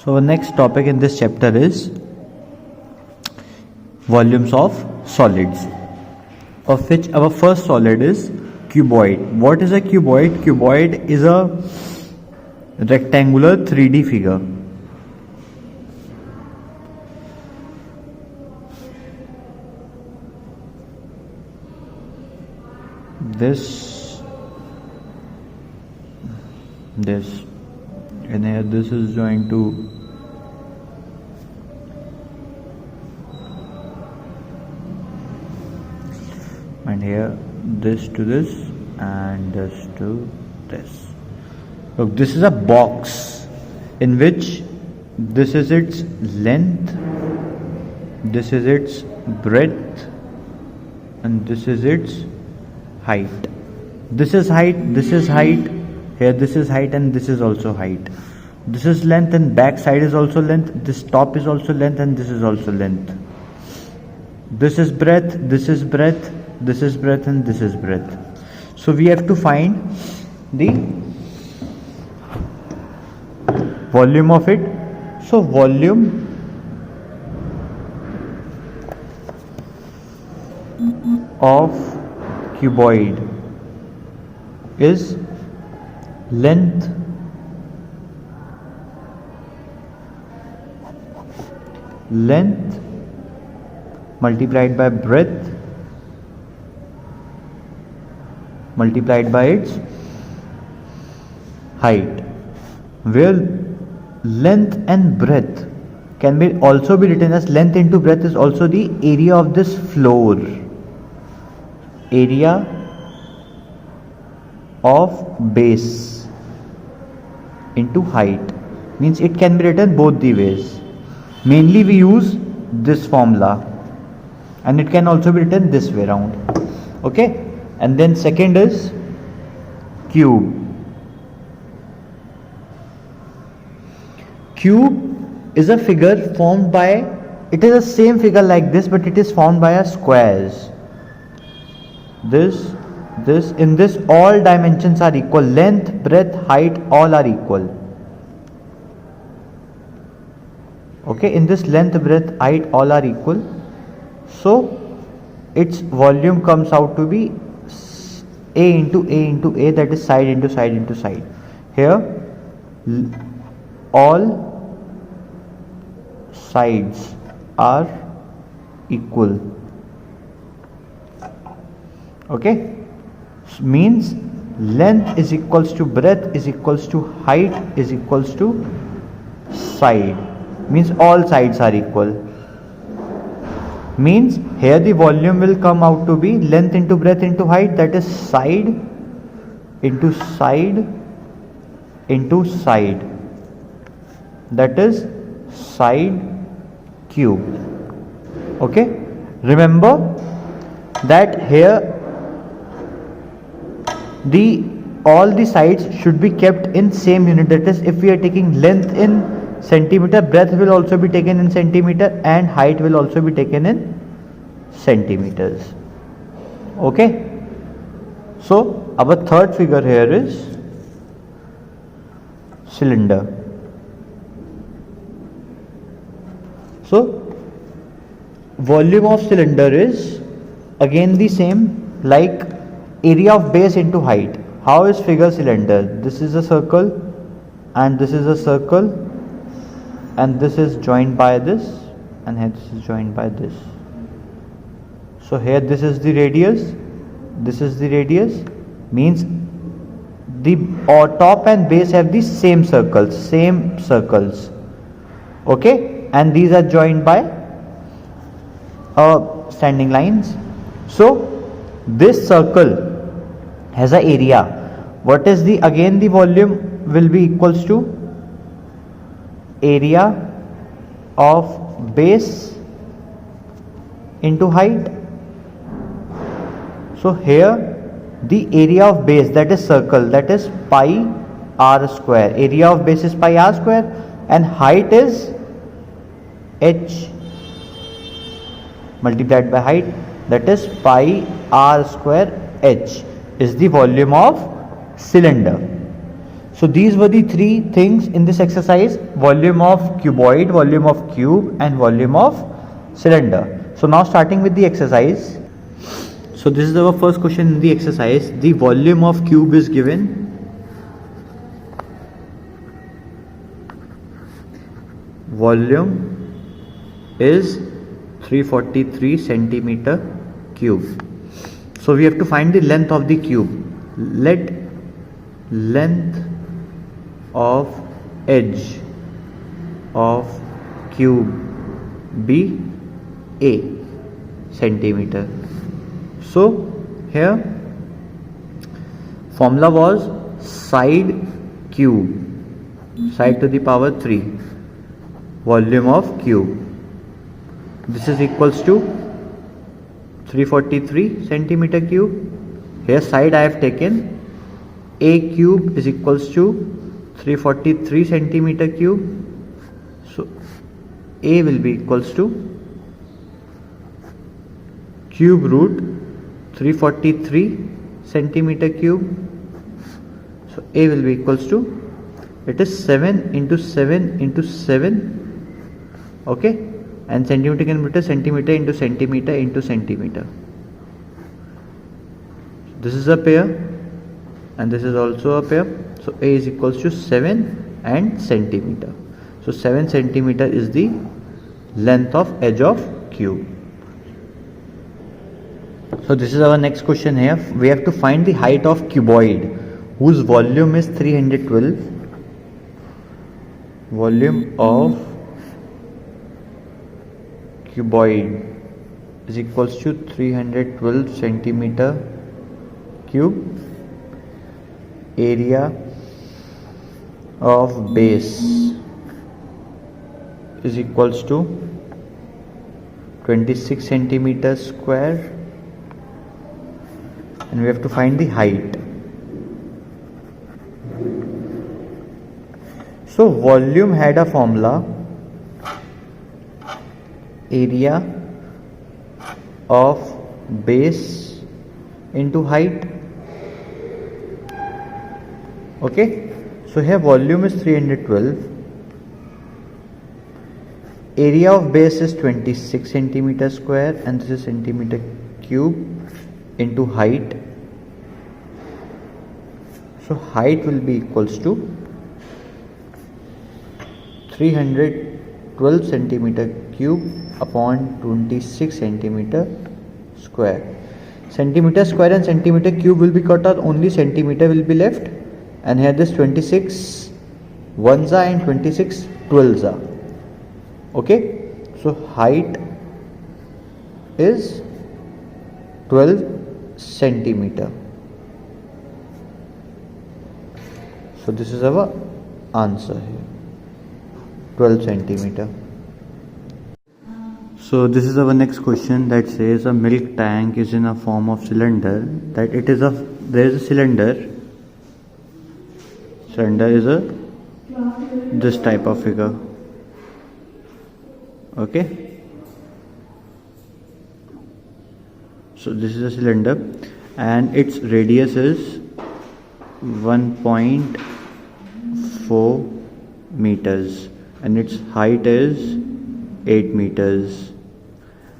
So our next topic in this chapter is volumes of solids, of which our first solid is cuboid. What is a cuboid? Cuboid is a rectangular 3D figure. This and here this is going to and here this to this and this to this. Look, this is a box in which this is its length, this is its breadth, and this is its height. This is height, this is height, here this is height and this is also height. This is length and back side is also length, this top is also length and this is also length. This is breadth, this is breadth, this is breadth and this is breadth. So we have to find the volume of it. So volume of cuboid is length multiplied by breadth multiplied by its height, where length and breadth can be also be written as length into breadth is also the area of this floor, area of base into height, means it can be written both the ways. Mainly we use this formula and it can also be written this way around. Okay, and then second is cube. Cube is a figure formed by, it is the same figure like this, but it is formed by a squares. This, in this all dimensions are equal, length, breadth, height all are equal. Okay, in this length, breadth, height all are equal. So its volume comes out to be A into A into A, that is side into side into side. Here all sides are equal. Okay, means length is equals to breadth is equals to height is equals to side, means all sides are equal. Means here the volume will come out to be length into breadth into height, that is side into side into side, that is side cube. Okay, remember that here all the sides should be kept in same unit, that is if we are taking length in centimeter, breadth will also be taken in centimeter and height will also be taken in centimeters. Okay, so our third figure here is cylinder. So volume of cylinder is again the same, like area of base into height. How is figure cylinder? This is a circle and this is a circle and this is joined by this and here this is joined by this. So here this is the radius, this is the radius, means the top and base have the same circles. Okay, and these are joined by standing lines. So this circle has an area. What is the volume will be equals to area of base into height. So here the area of base, that is circle, that is pi r square. Area of base is pi r square and height is h multiplied by height, that is pi r square h is the volume of cylinder. So these were the three things in this exercise: volume of cuboid, volume of cube, and volume of cylinder. So now starting with the exercise. So this is our first question in the exercise. The volume of cube is given. Volume is 343 centimeter cube. So we have to find the length of the cube. Let length of edge of cube be A centimeter. So here formula was side cube, side to the power 3, volume of cube. This is equals to 343 centimeter cube. Here side I have taken. A cube is equals to 343 centimeter cube. So A will be equals to cube root 343 centimeter cube. So A will be equals to, it is 7 into 7 into 7. Okay, and centimeter can be written centimeter into centimeter into centimeter. This is a pair and this is also a pair. So A is equals to 7 and centimeter. So 7 centimeter is the length of edge of cube. So this is our next question here. We have to find the height of cuboid whose volume is 312. Volume of cuboid is equals to 312 centimeter cube. Area of base is equals to 26 centimeter square, and we have to find the height. So volume had a formula, area of base into height. Okay, so here volume is 312, area of base is 26 centimeter square, and this is centimeter cube into height. So height will be equals to 312 centimeter cube upon 26 centimeter square. Centimeter square and centimeter cube will be cut out, only centimeter will be left, and here this 26 ones are and 26 12s are. Okay, so height is 12 centimeter. So this is our answer here, 12 centimeter. So this is our next question that says a milk tank is in a form of cylinder, that it is there is a cylinder is a this type of figure. Okay, so this is a cylinder and its radius is 1.4 meters and its height is 8 meters,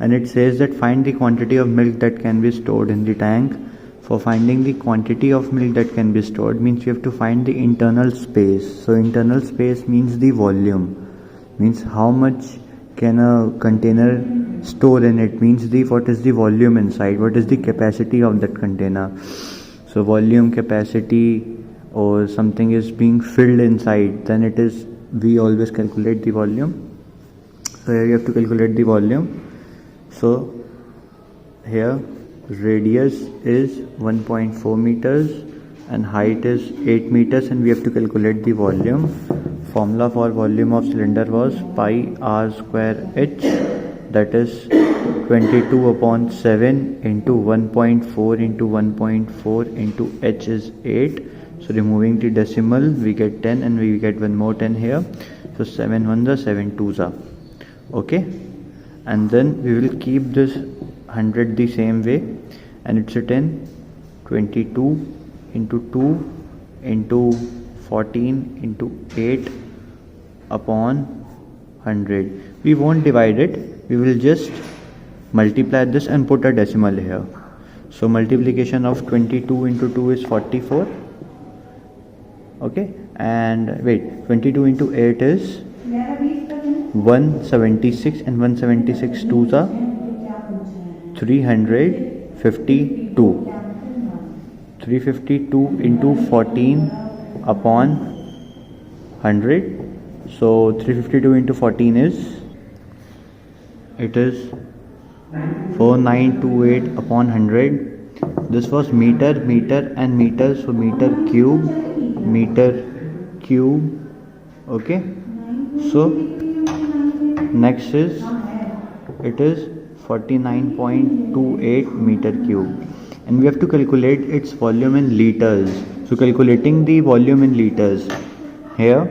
and it says that find the quantity of milk that can be stored in the tank. For finding the quantity of milk that can be stored means you have to find the internal space. So internal space means the volume, means how much can a container store in it, means what is the volume inside, what is the capacity of that container. So volume, capacity, or something is being filled inside, then it is, we always calculate the volume. So here you have to calculate the volume. So here radius is 1.4 meters and height is 8 meters, and we have to calculate the volume. Formula for volume of cylinder was pi r square h, that is 22 upon 7 into 1.4 into 1.4 into h is 8. So removing the decimal we get 10 and we get one more 10 here. So 7 ones are 7 twos are. Okay, and then we will keep this 100 the same way, and it's written 22 into 2 into 14 into 8 upon 100. We won't divide it, we will just multiply this and put a decimal here. So multiplication of 22 into 2 is 44. Okay, and wait, 22 into 8 is 176, and 176 2s are 352. 352 into 14 upon 100. So 352 into 14 is, it is 4928 upon 100. This was meter, meter and meter, so meter cube. Okay, so next is, it is 49.28 meter cube, and we have to calculate its volume in liters. So calculating the volume in liters, here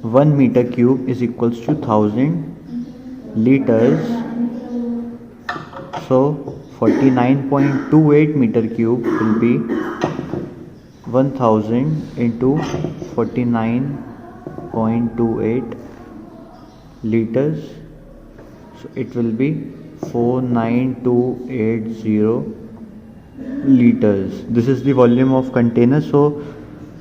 1 meter cube is equals to 1000 liters. So 49.28 meter cube will be 1000 into 49.28 liters. So it will be 49280 liters. This is the volume of container. So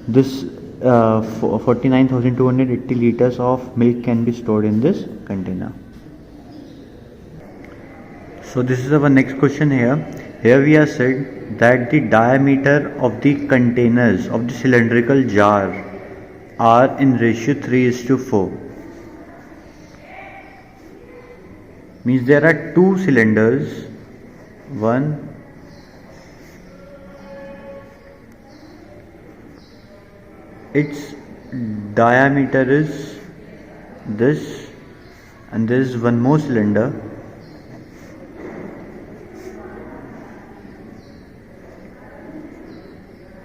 this 49,280 liters of milk can be stored in this container. So this is our next question here. Here we are said that the diameter of the containers of the cylindrical jar are in ratio 3:4. Means there are two cylinders, one its diameter is this, and there is one more cylinder,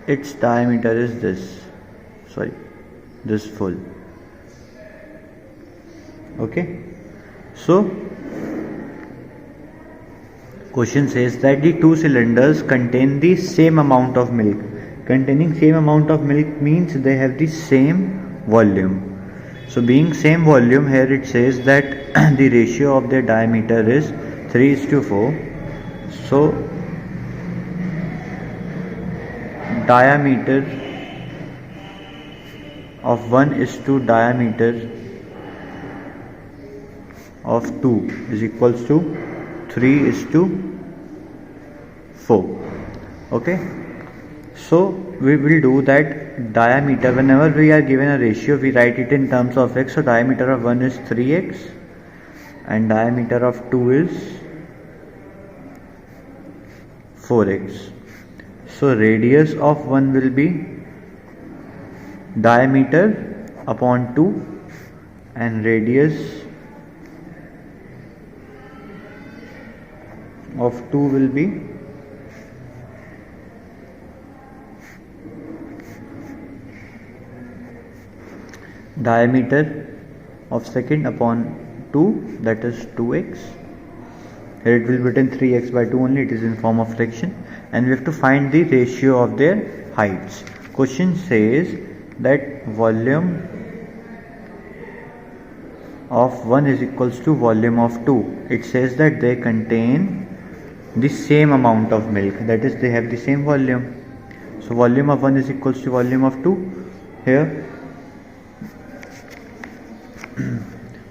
its diameter is this, this full. Okay, so question says that the two cylinders contain the same amount of milk. Containing same amount of milk means they have the same volume. So being same volume, here it says that the ratio of their diameter is 3:4. So diameter of 1 is to diameter of 2 is equals to 3:4. Okay, so we will do that diameter, whenever we are given a ratio, we write it in terms of x. So diameter of 1 is 3x and diameter of 2 is 4x. So radius of 1 will be diameter upon 2, and radius of 2 will be diameter of second upon 2, that is 2x. Here it will be written 3x by 2 only, it is in form of fraction, and we have to find the ratio of their heights. Question says that volume of 1 is equals to volume of 2. It says that they contain the same amount of milk, that is they have the same volume. So volume of 1 is equals to volume of 2. Here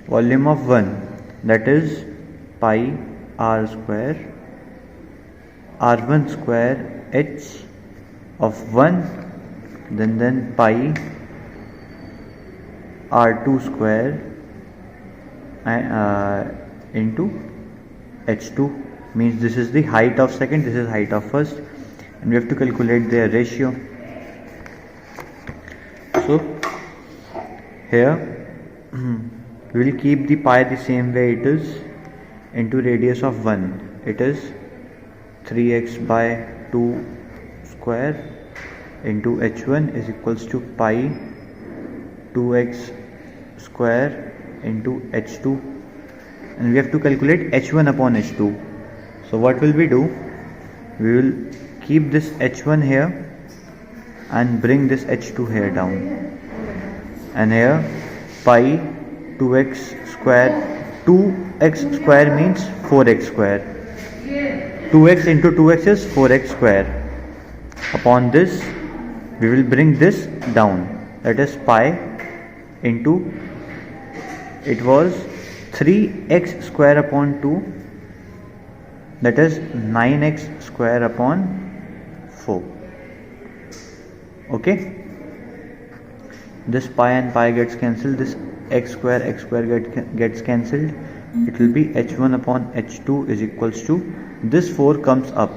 volume of 1, that is pi r square r1 square h of 1, then pi r2 square into h2, means this is the height of second, this is height of first, and we have to calculate their ratio. So here we will keep the pi the same way it is, into radius of 1, it is 3x by 2 square into h1 is equals to pi 2x square into h2, and we have to calculate h1 upon h2. So what will we do? We will keep this h1 here and bring this h2 here down, and here pi 2x square, 2x square means 4x square, 2x into 2x is 4x square. Upon this we will bring this down, that is pi into, it was 3x square upon 2, that is 9x square upon 4. Okay, this pi and pi gets cancelled, this x square gets cancelled. It will be h1 upon h2 is equals to, this 4 comes up,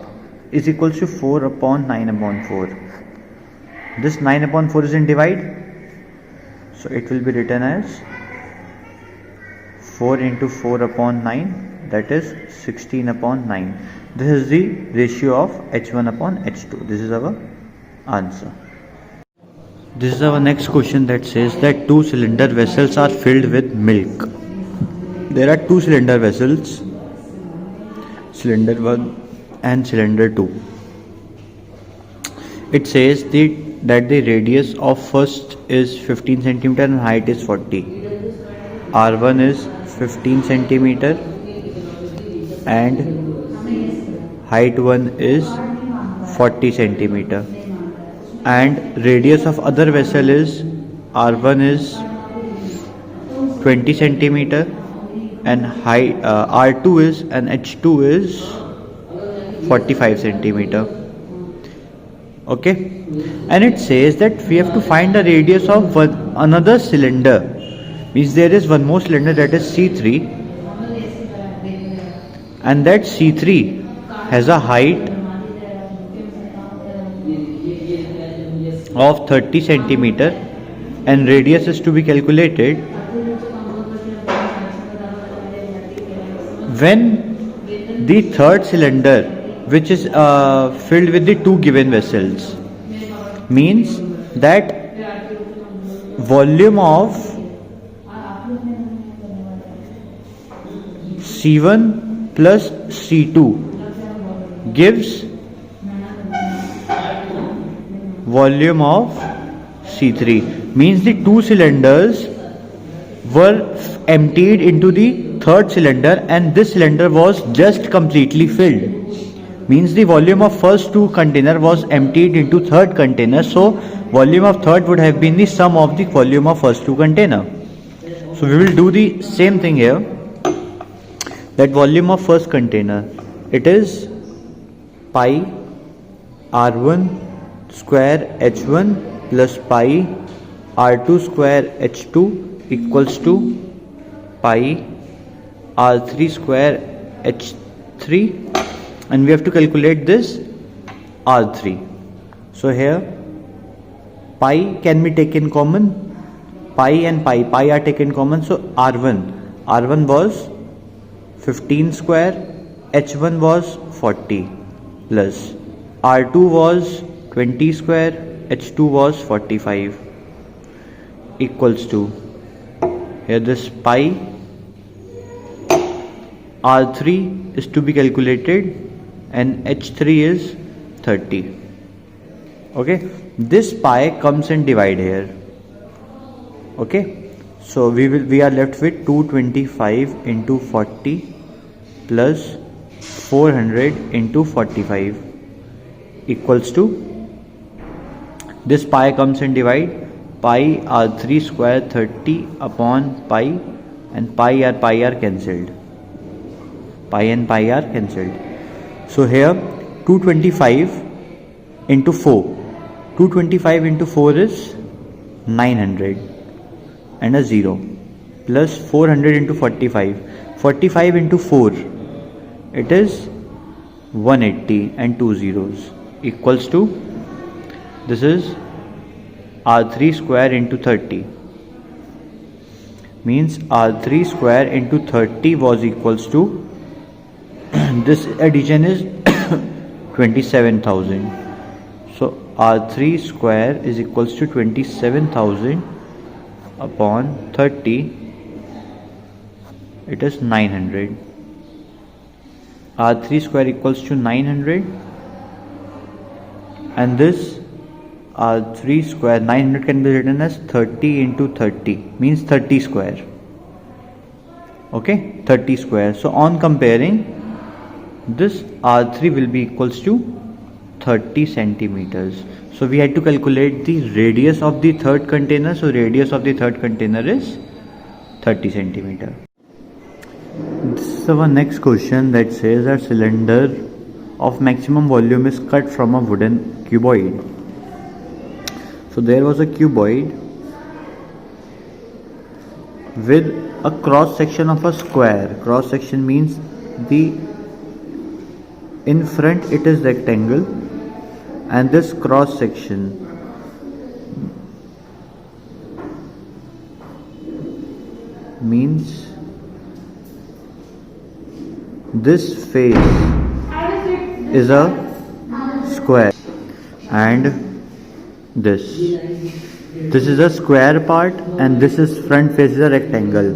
is equals to 4 upon 9 upon 4. This 9 upon 4 is in divide, so it will be written as 4 into 4 upon 9, that is 16 upon 9. This is the ratio of h1 upon h2. This is our answer. This is our next question that says that 2 cylinder vessels are filled with milk. There are 2 cylinder vessels, cylinder 1 and cylinder 2. It says that the radius of first is 15 centimeter and height is 40. R1 is 15 centimeter and height 1 is 40 centimeter, and radius of other vessel is R1 is 20 centimeter and height R2 is, and H2 is 45 centimeter. Okay, and it says that we have to find the radius of another cylinder, means there is one more cylinder, that is C3, and that C3 has a height of 30 centimeter and radius is to be calculated when the third cylinder, which is filled with the 2 given vessels, means that volume of C1 plus C2 gives volume of C3, means the 2 cylinders were emptied into the third cylinder and this cylinder was just completely filled, means the volume of first 2 container was emptied into third container, so volume of third would have been the sum of the volume of first 2 container. So we will do the same thing here, that volume of first container, it is pi R1 square H1 plus pi R2 square H2 equals to pi R3 square H3, and we have to calculate this R3. So here pi can be taken common, pi and pi are taken common, so R1 was 15 square, H1 was 40 plus R2 was 20 square, H2 was 45 equals to, here this pi R3 is to be calculated and H3 is 30. Okay, this pi comes in divide here. Okay, so we are left with 225 into 40 plus 400 into 45 equals to, this pi comes in divide, pi R3 square 30 upon pi, and pi are cancelled, pi and pi are cancelled. So here 225 into 4, 225 into 4 is 900 and a 0 plus 400 into 45, 45 into 4 it is 180 and 2 zeros equals to, this is R3 square into 30, means R3 square into 30 was equals to, this addition is 27,000, so R3 square is equals to 27,000 upon 30, it is 900. R3 square equals to 900, and this R3 square, 900 can be written as 30 into 30, means 30 square. Okay, 30 square. So on comparing, this R3 will be equals to 30 centimeters. So we had to calculate the radius of the third container. So radius of the third container is 30 centimeter. This is our next question that says a cylinder of maximum volume is cut from a wooden cuboid. So there was a cuboid with a cross section of a square. Cross section means the in front it is rectangle, and this cross section means this face is a square, and this is a square part, and this is front face is a rectangle.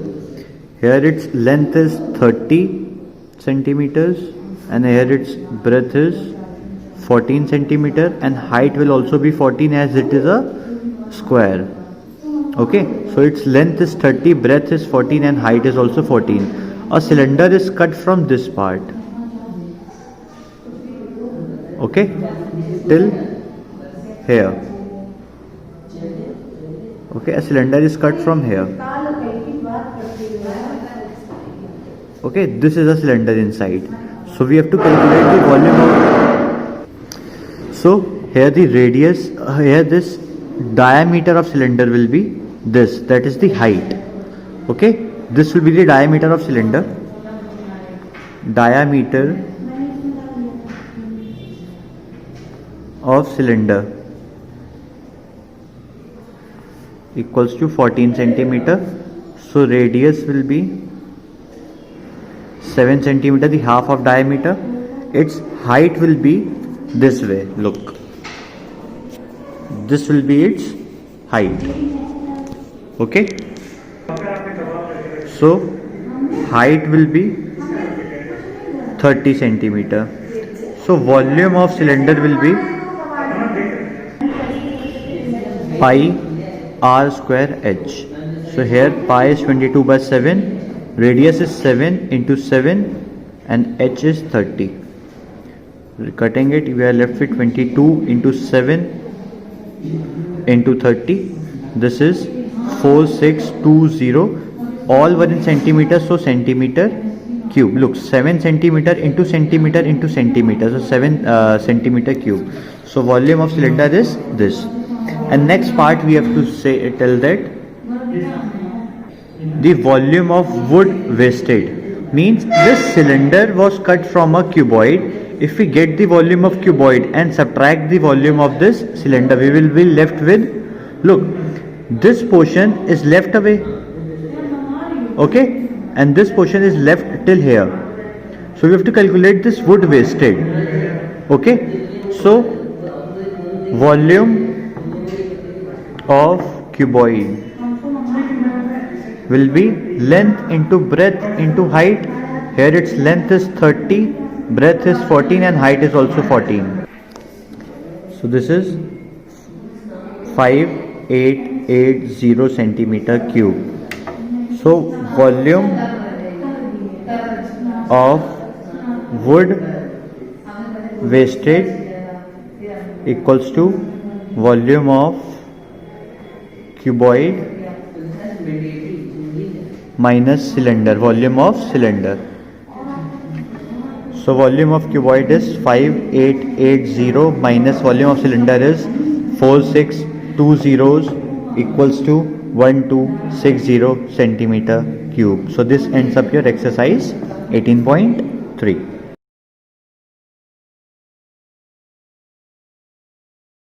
Here its length is 30 centimeters and here its breadth is 14 centimeter, and height will also be 14 as it is a square. Okay, so its length is 30, breadth is 14 and height is also 14. A cylinder is cut from this part, okay, till here. Okay, a cylinder is cut from here. Okay, this is a cylinder inside. So we have to calculate the volume of. So here the radius, here this diameter of cylinder will be this, that is the height. Okay, this will be the diameter of cylinder. Diameter of cylinder equals to 14 centimeter. So radius will be 7 centimeter, the half of diameter. Its height will be this way. Look, this will be its height. Okay, so height will be 30 centimeter. So volume of cylinder will be pi r square h. So here pi is 22/7, radius is 7 into 7 and h is 30. Cutting it, we are left with 22 into 7 into 30. This is 4620. All were in centimeters, so centimeter cube. Look, 7 centimeter into centimeter into centimeter, so 7 centimeter cube. So volume of cylinder is this. And next part we have to tell that the volume of wood wasted, means this cylinder was cut from a cuboid. If we get the volume of cuboid and subtract the volume of this cylinder, we will be left with, look, this portion is left away, okay, and this portion is left till here. So we have to calculate this wood wasted. Okay, so volume of cuboid will be length into breadth into height. Here its length is 30, breadth is 14 and height is also 14. So this is 5880 centimeter cube. So volume of wood wasted equals to volume of cuboid minus cylinder, volume of cylinder. So volume of cuboid is 5880 minus volume of cylinder is 4620 equals to 1260 centimeter cube. So this ends up your exercise 18.3.